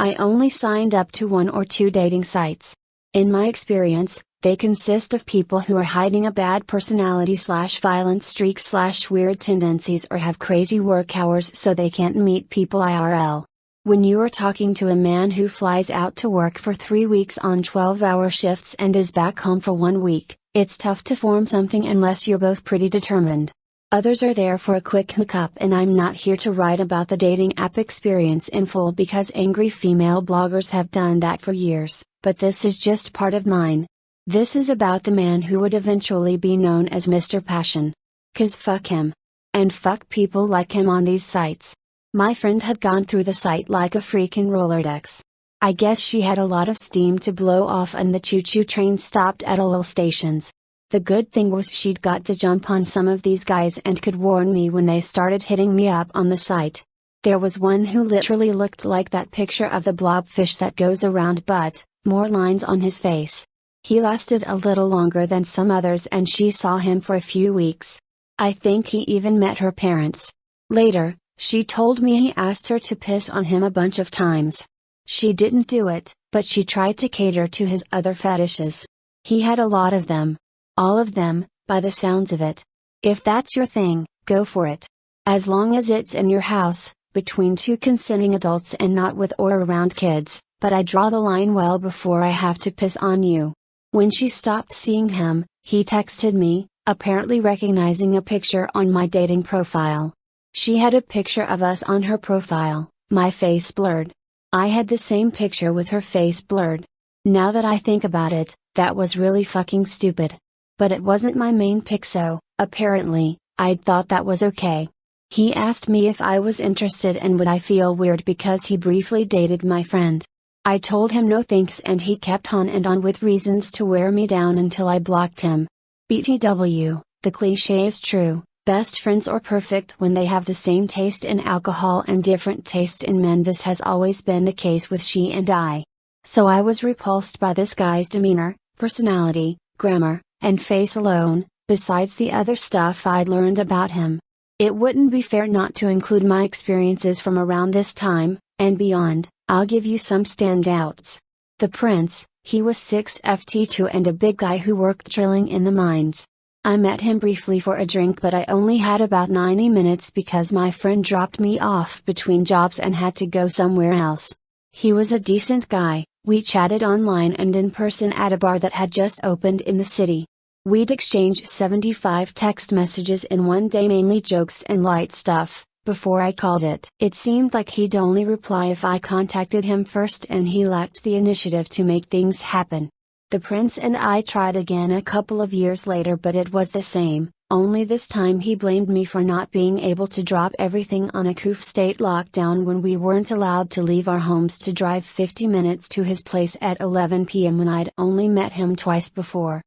I only signed up to 1 or 2 dating sites. In my experience, they consist of people who are hiding a bad personality / violent streak / weird tendencies or have crazy work hours so they can't meet people IRL. When you are talking to a man who flies out to work for 3 weeks on 12-hour shifts and is back home for 1 week, it's tough to form something unless you're both pretty determined. Others are there for a quick hookup, and I'm not here to write about the dating app experience in full because angry female bloggers have done that for years, but this is just part of mine. This is about the man who would eventually be known as Mr. Passion. 'Cause fuck him. And fuck people like him on these sites. My friend had gone through the site like a freaking Rolodex. I guess she had a lot of steam to blow off and the choo-choo train stopped at all stations. The good thing was she'd got the jump on some of these guys and could warn me when they started hitting me up on the site. There was one who literally looked like that picture of the blobfish that goes around, but more lines on his face. He lasted a little longer than some others and she saw him for a few weeks. I think he even met her parents. Later, she told me he asked her to piss on him a bunch of times. She didn't do it, but she tried to cater to his other fetishes. He had a lot of them. All of them, by the sounds of it. If that's your thing, go for it. As long as it's in your house, between 2 consenting adults and not with or around kids, but I draw the line well before I have to piss on you. When she stopped seeing him, he texted me, apparently recognizing a picture on my dating profile. She had a picture of us on her profile, my face blurred. I had the same picture with her face blurred. Now that I think about it, that was really fucking stupid. But it wasn't my main pic, so, apparently, I'd thought that was okay. He asked me if I was interested and would I feel weird because he briefly dated my friend. I told him no thanks and he kept on and on with reasons to wear me down until I blocked him. BTW, the cliché is true, best friends are perfect when they have the same taste in alcohol and different taste in men. This has always been the case with she and I. So I was repulsed by this guy's demeanor, personality, grammar, and face alone, besides the other stuff I'd learned about him. It wouldn't be fair not to include my experiences from around this time, and beyond. I'll give you some standouts. The Prince, he was 6'2" and a big guy who worked drilling in the mines. I met him briefly for a drink, but I only had about 90 minutes because my friend dropped me off between jobs and had to go somewhere else. He was a decent guy. We chatted online and in person at a bar that had just opened in the city. We'd exchanged 75 text messages in one day, mainly jokes and light stuff. Before I called it, it seemed like he'd only reply if I contacted him first, and he lacked the initiative to make things happen. The Prince and I tried again a couple of years later, but it was the same, only this time he blamed me for not being able to drop everything on a COOF state lockdown when we weren't allowed to leave our homes to drive 50 minutes to his place at 11 p.m. when I'd only met him twice before.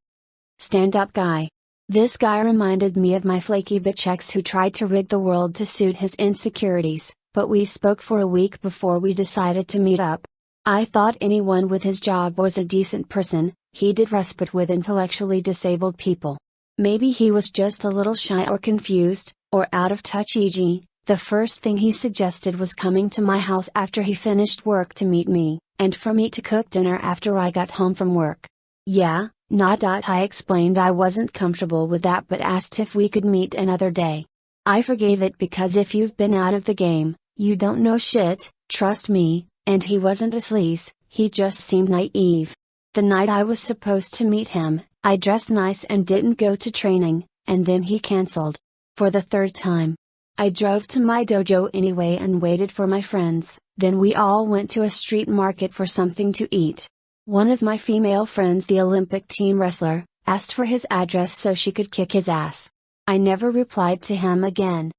Stand-up guy. This guy reminded me of my flaky bitch ex who tried to rig the world to suit his insecurities, but we spoke for a week before we decided to meet up. I thought anyone with his job was a decent person. He did respite with intellectually disabled people. Maybe he was just a little shy or confused, or out of touch, e.g., the first thing he suggested was coming to my house after he finished work to meet me, and for me to cook dinner after I got home from work. Yeah. I explained I wasn't comfortable with that but asked if we could meet another day. I forgave it because if you've been out of the game, you don't know shit, trust me, and he wasn't a sleaze, he just seemed naive. The night I was supposed to meet him, I dressed nice and didn't go to training, and then he cancelled. For the 3rd time. I drove to my dojo anyway and waited for my friends, then we all went to a street market for something to eat. One of my female friends, the Olympic team wrestler, asked for his address so she could kick his ass. I never replied to him again.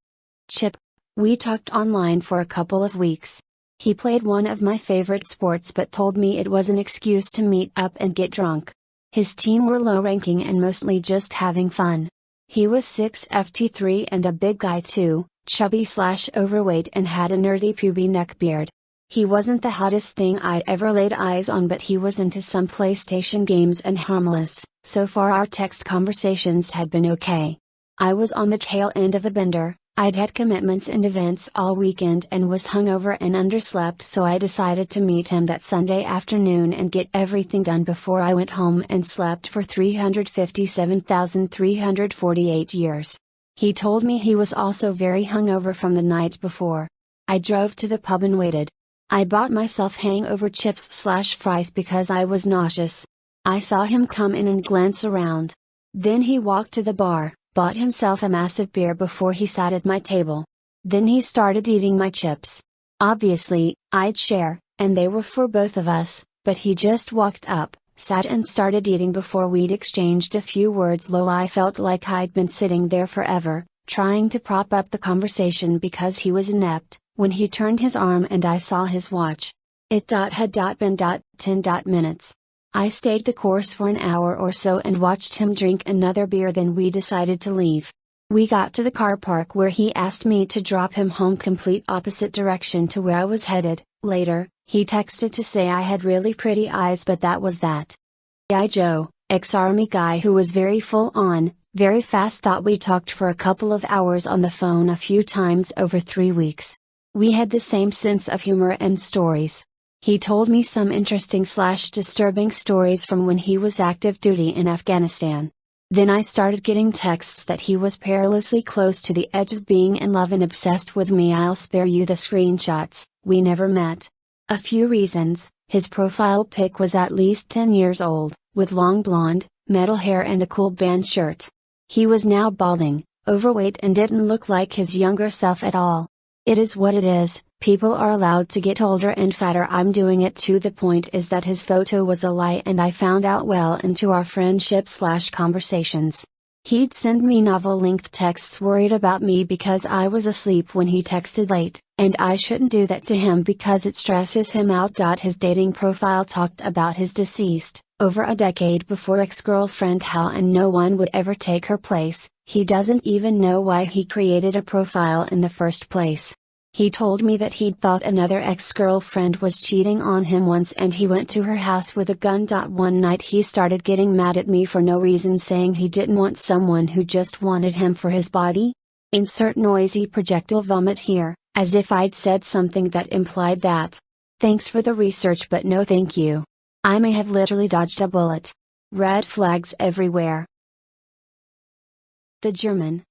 Chip. We talked online for a couple of weeks. He played one of my favorite sports but told me it was an excuse to meet up and get drunk. His team were low ranking and mostly just having fun. He was 6'3" and a big guy too, chubby/overweight, and had a nerdy puby neck beard. He wasn't the hottest thing I'd ever laid eyes on, but he was into some PlayStation games and harmless. So far our text conversations had been okay. I was on the tail end of a bender, I'd had commitments and events all weekend and was hungover and underslept, so I decided to meet him that Sunday afternoon and get everything done before I went home and slept for 357,348 years. He told me he was also very hungover from the night before. I drove to the pub and waited. I bought myself hangover chips/fries because I was nauseous. I saw him come in and glance around. Then he walked to the bar, bought himself a massive beer before he sat at my table. Then he started eating my chips. Obviously, I'd share, and they were for both of us, but he just walked up, sat and started eating before we'd exchanged a few words. I felt like I'd been sitting there forever, trying to prop up the conversation because he was inept, when he turned his arm and I saw his watch. It had been 10 minutes. I stayed the course for an hour or so and watched him drink another beer, then we decided to leave. We got to the car park where he asked me to drop him home, complete opposite direction to where I was headed. Later, he texted to say I had really pretty eyes, but that was that. Joe, ex-army guy who was very full on, very fast. We talked for a couple of hours on the phone a few times over 3 weeks. We had the same sense of humor and stories. He told me some interesting/disturbing stories from when he was active duty in Afghanistan. Then I started getting texts that he was perilously close to the edge of being in love and obsessed with me. I'll spare you the screenshots. We never met. A few reasons: his profile pic was at least 10 years old, with long blonde, metal hair and a cool band shirt. He was now balding, overweight and didn't look like his younger self at all. It is what it is. People are allowed to get older and fatter. I'm doing it too. The point is that his photo was a lie, and I found out well into our friendship/conversations. He'd send me novel-length texts worried about me because I was asleep when he texted late, and I shouldn't do that to him because it stresses him out. His dating profile talked about his deceased, over a decade before ex-girlfriend Hal, and no one would ever take her place. He doesn't even know why he created a profile in the first place. He told me that he'd thought another ex-girlfriend was cheating on him once and he went to her house with a gun. One night he started getting mad at me for no reason, saying he didn't want someone who just wanted him for his body. Insert noisy projectile vomit here, as if I'd said something that implied that. Thanks for the research, but no thank you. I may have literally dodged a bullet. Red flags everywhere. The German.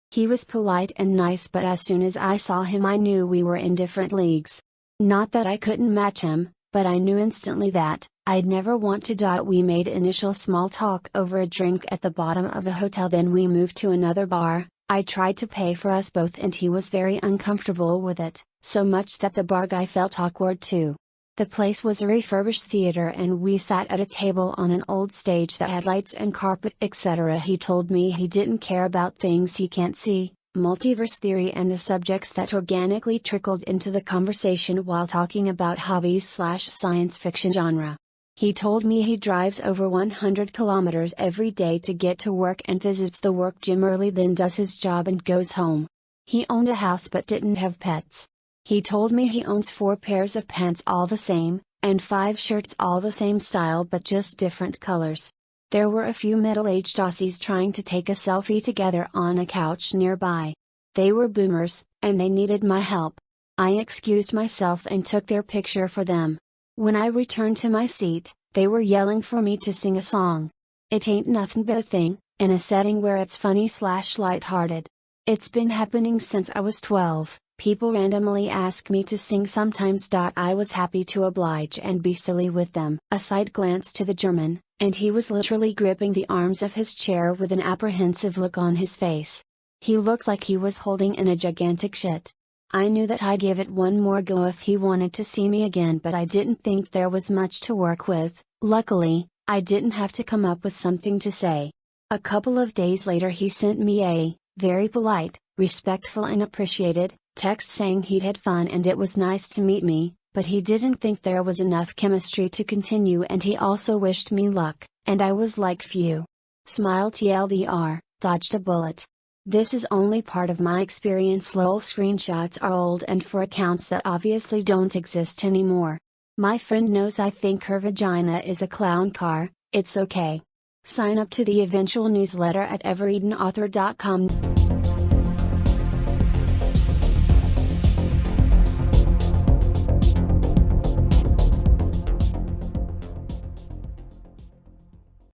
He was polite and nice, but as soon as I saw him I knew we were in different leagues. Not that I couldn't match him, but I knew instantly that I'd never want to. We made initial small talk over a drink at the bottom of the hotel, then we moved to another bar. I tried to pay for us both and he was very uncomfortable with it, so much that the bar guy felt awkward too. The place was a refurbished theater and we sat at a table on an old stage that had lights and carpet, etc. He told me he didn't care about things he can't see, multiverse theory, and the subjects that organically trickled into the conversation while talking about hobbies/science fiction genre. He told me he drives over 100 kilometers every day to get to work and visits the work gym early, then does his job and goes home. He owned a house but didn't have pets. He told me he owns 4 pairs of pants all the same, and 5 shirts all the same style but just different colors. There were a few middle-aged Aussies trying to take a selfie together on a couch nearby. They were boomers, and they needed my help. I excused myself and took their picture for them. When I returned to my seat, they were yelling for me to sing a song. It ain't nothing but a thing, in a setting where it's funny/lighthearted. It's been happening since I was 12. People randomly ask me to sing sometimes. I was happy to oblige and be silly with them. A side glance to the German, and he was literally gripping the arms of his chair with an apprehensive look on his face. He looked like he was holding in a gigantic shit. I knew that I'd give it one more go if he wanted to see me again, but I didn't think there was much to work with. Luckily, I didn't have to come up with something to say. A couple of days later he sent me a, very polite, respectful and appreciated, text saying he'd had fun and it was nice to meet me, but he didn't think there was enough chemistry to continue, and he also wished me luck, and I was like, phew. Smile TLDR, dodged a bullet. This is only part of my experience. Lol. Screenshots are old and for accounts that obviously don't exist anymore. My friend knows I think her vagina is a clown car. It's okay. Sign up to the eventual newsletter at everedenauthor.com.